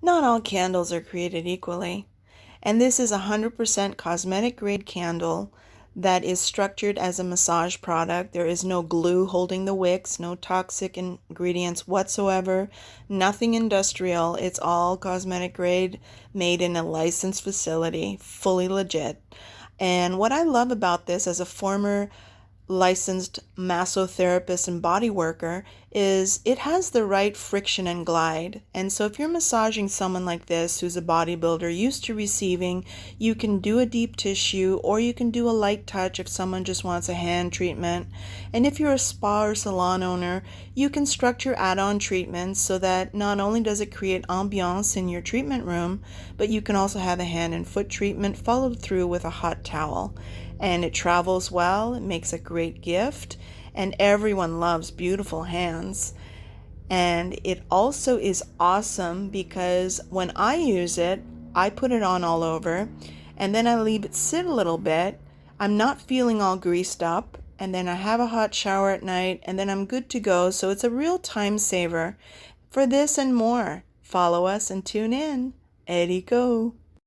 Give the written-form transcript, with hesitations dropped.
Not all candles are created equally, and this is a 100% cosmetic grade candle that is structured as a massage product. There is no glue holding the wicks, no toxic ingredients whatsoever, nothing industrial. It's all cosmetic grade, made in a licensed facility, fully legit. And what I love about this as a former licensed massotherapist and body worker is it has the right friction and glide. And so if you're massaging someone like this who's a bodybuilder used to receiving, you can do a deep tissue or you can do a light touch if someone just wants a hand treatment. And if you're a spa or salon owner, you can structure add-on treatments so that not only does it create ambiance in your treatment room, but you can also have a hand and foot treatment followed through with a hot towel. And it travels well, it makes a great gift, and everyone loves beautiful hands. And it also is awesome because when I use it, I put it on all over and then I leave it sit a little bit. I'm not feeling all greased up, and then I have a hot shower at night and then I'm good to go. So it's a real time saver. For this and more, follow us and tune in. Hélico.